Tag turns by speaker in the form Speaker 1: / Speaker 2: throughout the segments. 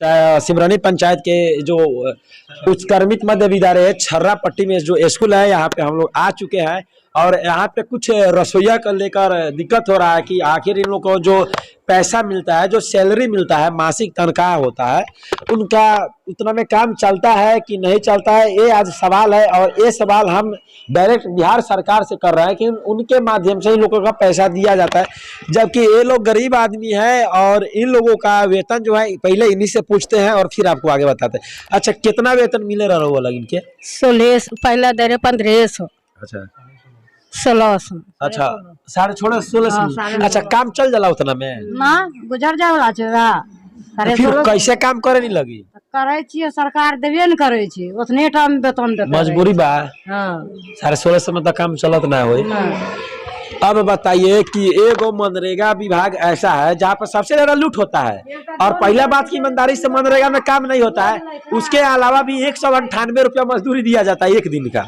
Speaker 1: सिमरनी पंचायत के जो उत्क्रमित मध्य विद्यालय छर्रा पट्टी में जो स्कूल है, यहाँ पे हम लोग आ चुके हैं और यहाँ पे कुछ रसोइया को लेकर दिक्कत हो रहा है कि आखिर इन लोग को जो पैसा मिलता है, जो सैलरी मिलता है, मासिक तनख्वाह होता है, उनका उतना में काम चलता है कि नहीं चलता है, ये आज सवाल है। और ये सवाल हम डायरेक्ट बिहार सरकार से कर रहे हैं कि उनके माध्यम से इन लोगों का पैसा दिया जाता है, जबकि ये लोग गरीब आदमी है और इन लोगों का वेतन जो है पहले इन्हीं से पूछते हैं और फिर आपको आगे बताते हैं। अच्छा, कितना वेतन मिले रहा वो लग इनके?
Speaker 2: 16 पहला दे रहे 1500।
Speaker 1: अच्छा
Speaker 2: 1600।
Speaker 1: अच्छा 16.5 अच्छा, काम चल जाला उतना में
Speaker 2: ना गुजर जाला छेगा।
Speaker 1: तो फिर कैसे काम करे नहीं लगी?
Speaker 2: करे छिए, सरकार देबे न करे छी, उतने टाइम वेतन देते।
Speaker 1: मजबूरी बा।
Speaker 2: हां
Speaker 1: 1650 में तो काम चलत ना होई। अब बताइए कि एगो मनरेगा विभाग ऐसा है जहाँ पर सबसे ज्यादा लूट होता है, और पहला बात की ईमानदारी से मनरेगा में काम नहीं होता है, उसके अलावा भी 198 रुपया मजदूरी दिया जाता है एक दिन का,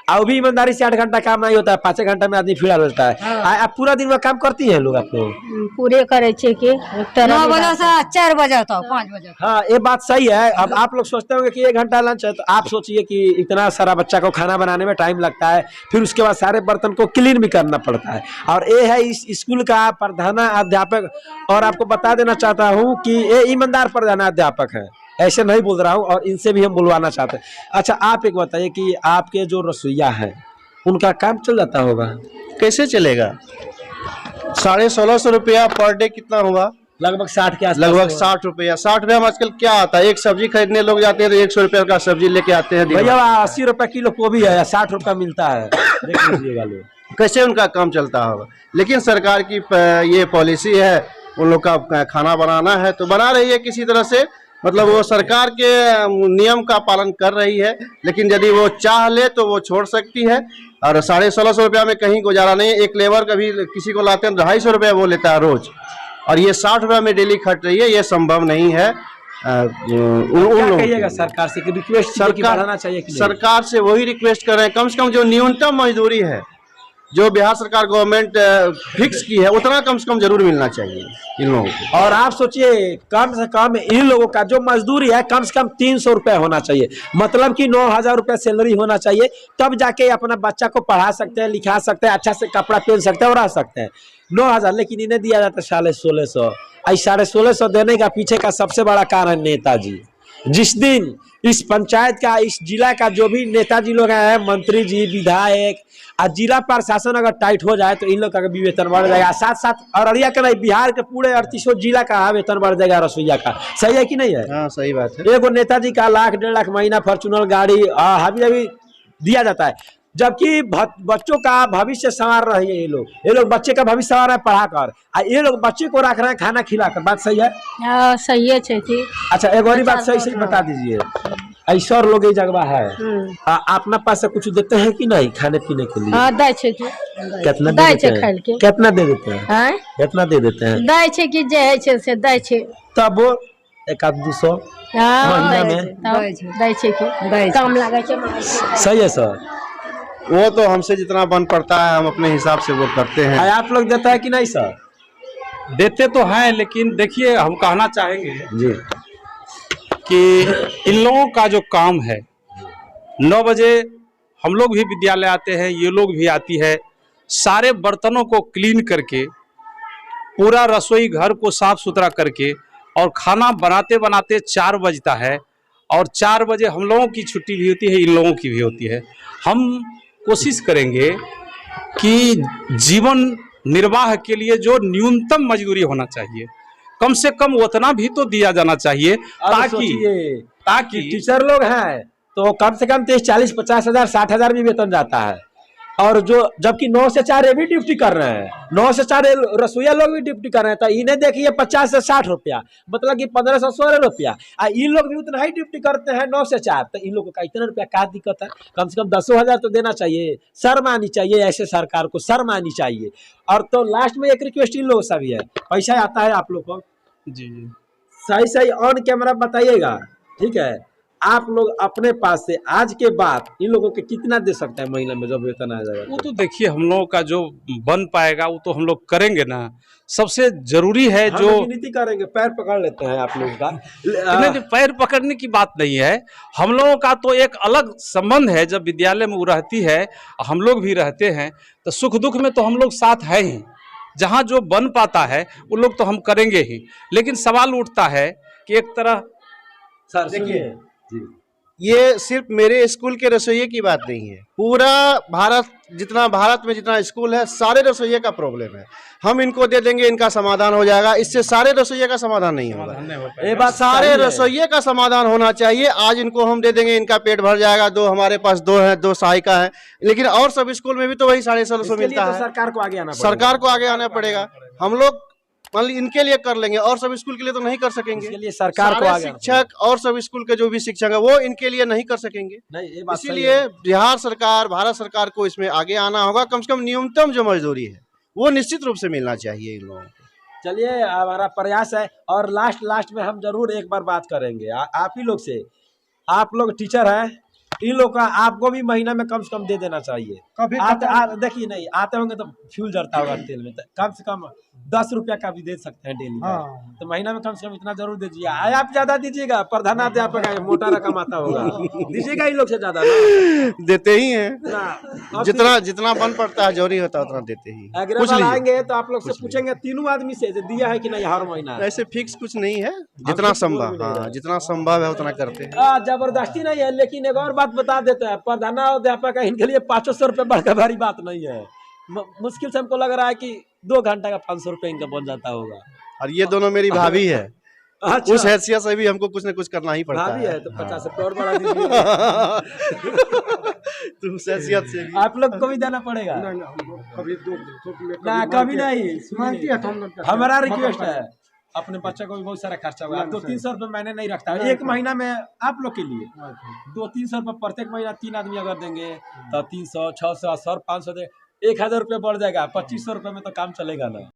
Speaker 1: और भी ईमानदारी से 8 घंटा काम नहीं होता है, 5 घंटा में आदमी फिरा रहता है। आप पूरा दिन में काम करती हैं लोग? आप लोग
Speaker 2: पूरे करे छे कि 9 बजे से 4 बजे तक 5 बजे।
Speaker 1: हाँ, ये बात सही है। अब आप लोग सोचते होंगे कि 1 घंटा लंच है, तो आप सोचिए कि इतना सारा बच्चा को खाना बनाने में टाइम लगता है, फिर उसके बाद सारे बर्तन को क्लीन भी करना पड़ता है। और ये है इस स्कूल का प्रधानाध्यापक, और आपको बता देना चाहता हूँ कि ये ईमानदार प्रधानाध्यापक है, ऐसे नहीं बोल रहा हूँ, और इनसे भी हम बुलवाना चाहते हैं। अच्छा, आप एक बताइए कि आपके जो रसोइया है उनका काम चल जाता होगा?
Speaker 3: कैसे चलेगा? 1650 रुपया पर डे कितना हुआ?
Speaker 1: लगभग 60 के आसपास।
Speaker 3: लगभग 60 रुपया। 60 रुपया में आजकल क्या आता है? एक सब्जी खरीदने लोग जाते हैं तो 100 रुपया का सब्जी लेके आते हैं।
Speaker 1: भैया 80 रुपया किलो गोभी है, 60 रुपया मिलता है, देख लीजिएगा लोग।
Speaker 3: कैसे उनका काम चलता होगा? लेकिन सरकार की ये पॉलिसी है, उन लोग का खाना बनाना है तो बना रही है किसी तरह से, मतलब वो सरकार के नियम का पालन कर रही है, लेकिन यदि वो चाह ले तो वो छोड़ सकती है। और 1650 रुपया में कहीं गुजारा नहीं है। एक लेबर कभी किसी को लाते हैं 250 रुपया वो लेता है रोज, और ये 60 रुपया में डेली खट रही है, ये संभव नहीं है।
Speaker 1: क्या कहिएगा सरकार से कि रिक्वेस्ट बढ़ाना चाहिए कि
Speaker 3: सरकार से वही रिक्वेस्ट कर रहे हैं, कम से कम जो न्यूनतम मजदूरी है जो बिहार सरकार गवर्नमेंट फिक्स की है, उतना कम से कम जरूर मिलना चाहिए इन लोगों को।
Speaker 1: और आप सोचिए, कम से कम इन लोगों का जो मजदूरी है कम से कम 300 रुपया होना चाहिए, मतलब कि 9000 रुपया सैलरी होना चाहिए, तब जाके अपना बच्चा को पढ़ा सकते हैं, लिखा सकते हैं, अच्छा से कपड़ा पहन सकते हैं और रह सकते हैं। 9000, लेकिन इन्हें दिया जाता है 1650। 1650 देने का पीछे का सबसे बड़ा कारण नेताजी। जिस दिन इस पंचायत का, इस जिला का जो भी नेताजी लोग हैं, मंत्री जी, विधायक, और जिला प्रशासन अगर टाइट हो जाए तो इन लोग का भी वेतन बढ़ जाएगा। साथ साथ अररिया का नहीं, बिहार के पूरे 38 जिला का वेतन बढ़ जाएगा रसोइया का। सही है कि नहीं है?
Speaker 3: हाँ, सही बात है।
Speaker 1: एगो नेताजी का 1 लाख 1.5 लाख महीना फॉर्चूनर गाड़ी हावी दिया जाता है, जबकि बच्चों का भविष्य संवार रही है। ये लोग बच्चे का भविष्य संवार रहे हैं पढ़ा कर, ये लोग बच्चे को रख रहे हैं खाना खिलाकर। बात सही है?
Speaker 2: सही है छे कि।
Speaker 1: अच्छा, एक और बात सही सही बता दीजिए, ऐसा लोग ये जगह है, अपना पास से कुछ देते हैं कि नहीं खाने पीने के लिए?
Speaker 2: हां, दै छे कि।
Speaker 1: कितना दे देते हैं? कितना दे देते हैं?
Speaker 2: हैं?
Speaker 1: कितना दे देते हैं?
Speaker 2: दै छे कि जे है छे से दै छे,
Speaker 1: तब वो 1-200 महीना में
Speaker 2: दै छे कि काम लागे छे।
Speaker 1: सही है सर?
Speaker 3: वो तो हमसे जितना बन पड़ता है हम अपने हिसाब से वो करते हैं।
Speaker 1: आप लोग देता है कि नहीं सर?
Speaker 4: देते तो हैं, लेकिन देखिए हम कहना चाहेंगे
Speaker 1: जी
Speaker 4: कि इन लोगों का जो काम है, 9 बजे हम लोग भी विद्यालय आते हैं, ये लोग भी आती है, सारे बर्तनों को क्लीन करके, पूरा रसोई घर को साफ सुथरा करके, और खाना बनाते बनाते 4 बजता है, और 4 बजे हम लोगों की छुट्टी भी होती है, इन लोगों की भी होती है। हम कोशिश करेंगे कि जीवन निर्वाह के लिए जो न्यूनतम मजदूरी होना चाहिए, कम से कम उतना भी तो दिया जाना चाहिए, ताकि
Speaker 1: टीचर लोग हैं तो कम से कम 30, 40, 50 हजार, 60 हजार भी वेतन जाता है, और जो जबकि 9 से 4 ये भी ड्यूटी कर रहे हैं, 9 से 4 रसोइया लोग भी ड्यूटी कर रहे हैं, तो इन्हें देखिए 50 से 60 रुपया, मतलब कि 15 से 16 रुपया। इन लोग भी उतना ही ड्यूटी करते हैं 9 से 4, तो इन लोगों का इतना रुपया क्या दिक्कत है? कम से कम 10 हजार तो देना चाहिए, शर्म आनी चाहिए, ऐसे सरकार को शर्म आनी चाहिए। और तो लास्ट में एक रिक्वेस्ट इन लोगों से भी है, पैसा आता है आप लोग को
Speaker 4: जी
Speaker 1: सही सही ऑन कैमरा बताइएगा, ठीक है? आप लोग अपने पास से आज के बाद इन लोगों के कितना दे सकते हैं महीना में जब वेतन आ जाएगा?
Speaker 4: वो तो देखिए हम लोगों का जो बन पाएगा वो तो हम लोग करेंगे ना। सबसे जरूरी है
Speaker 1: हम
Speaker 4: जो
Speaker 1: लोग विनती करेंगे, पैर पकड़ लेते हैं आप लोगों का।
Speaker 4: नहीं, पैर पकड़ने की बात नहीं है। हम लोगों का तो एक अलग संबंध है, जब विद्यालय में वो रहती है, हम लोग भी रहते हैं, तो सुख दुख में तो हम लोग साथ है ही। जहाँ जो बन पाता है वो लोग तो हम करेंगे ही। लेकिन सवाल उठता है कि एक तरह
Speaker 1: सर
Speaker 3: देखिए,
Speaker 1: जी,
Speaker 3: ये सिर्फ मेरे स्कूल के रसोइये की बात नहीं है, पूरा भारत में जितना स्कूल है सारे रसोइये का प्रॉब्लम है। हम इनको दे देंगे, इनका समाधान हो जाएगा, इससे सारे रसोइये का समाधान नहीं होगा।
Speaker 1: ये बात
Speaker 3: सारे
Speaker 1: सही है।
Speaker 3: रसोइये का समाधान होना चाहिए। आज इनको हम दे देंगे, इनका पेट भर जाएगा। दो हमारे पास दो है, दो सहायिका है, लेकिन और सब स्कूल में भी तो वही 750
Speaker 1: इसके लिए
Speaker 3: मिलता
Speaker 1: तो
Speaker 3: है।
Speaker 1: सरकार को आगे आना पड़ेगा।
Speaker 3: सरकार को आगे आना पड़ेगा। हम लोग मान ली इनके लिए कर लेंगे और सब स्कूल के लिए तो नहीं कर सकेंगे।
Speaker 1: इसके लिए सरकार को
Speaker 3: सारे
Speaker 1: आगे आना
Speaker 3: शिक्षक और सब स्कूल के जो भी शिक्षक है वो इनके लिए नहीं कर सकेंगे।
Speaker 1: नहीं, ये बात सही
Speaker 3: इसीलिए
Speaker 1: है।
Speaker 3: बिहार सरकार, भारत सरकार को इसमें आगे आना होगा। कम से कम न्यूनतम जो मजदूरी है वो निश्चित रूप से मिलना चाहिए इन लोगों को।
Speaker 1: चलिए, हमारा प्रयास है और लास्ट में हम जरूर एक बार बात करेंगे आप ही लोग से। आप लोग टीचर हैं, इन लोग का आपको भी महीना में कम से कम दे देना चाहिए।
Speaker 3: कभी
Speaker 1: देखिए, नहीं आते होंगे तो फ्यूल जड़ता होगा तेल में, तो कम से कम 10 रुपया का भी दे सकते हैं डेली का। तो महीना में कम से कम इतना जरूर दीजिए। आप ज्यादा दीजिएगा, प्रधानाध्यापक है, मोटा रकम आता होगा, दीजिएगा इन लोग से ज्यादा ना।
Speaker 3: देते ही हैं,
Speaker 1: ना,
Speaker 3: जितना बन पड़ता है जरूरी होता है उतना देते ही।
Speaker 1: अगले
Speaker 3: कुछ
Speaker 1: बार
Speaker 3: लीजिए।
Speaker 1: आएंगे तो आप लोग से पूछेंगे तीनों आदमी से दिया है कि नहीं हर महीना।
Speaker 3: ऐसे फिक्स कुछ नहीं है, जितना संभव, हाँ जितना संभव है उतना करते हैं।
Speaker 1: जबरदस्ती नहीं है। लेकिन एक और बात बता देते हैं, प्रधानाध्यापक है, इनके लिए 500 रुपये बढ़कर भारी बात नहीं है। मुश्किल से हमको लग रहा है कि 2 घंटा का 500 रुपये इनका बन जाता होगा।
Speaker 3: और ये दोनों मेरी भाभी है।
Speaker 1: अच्छा,
Speaker 3: उस हैसियत से भी हमको कुछ न कुछ करना ही पड़ता
Speaker 1: भाभी
Speaker 3: है।
Speaker 1: है तो 50 रुपये और बढ़ा दीजिए।
Speaker 3: तो उस हैसियत से भी
Speaker 1: आप लोग को भी देना पड़ेगा ना, कभी नहीं। हमारा रिक्वेस्ट है, अपने बच्चे को भी बहुत सारा खर्चा होगा। 200-300 रुपये मैंने नहीं रखता है एक महीना में आप लोग के लिए। 200-300 रुपये प्रत्येक महीना 3 आदमी अगर देंगे तो 300, 600, 500 दे 1000 रुपये बढ़ जाएगा। 2500 रुपये में तो काम चलेगा ना।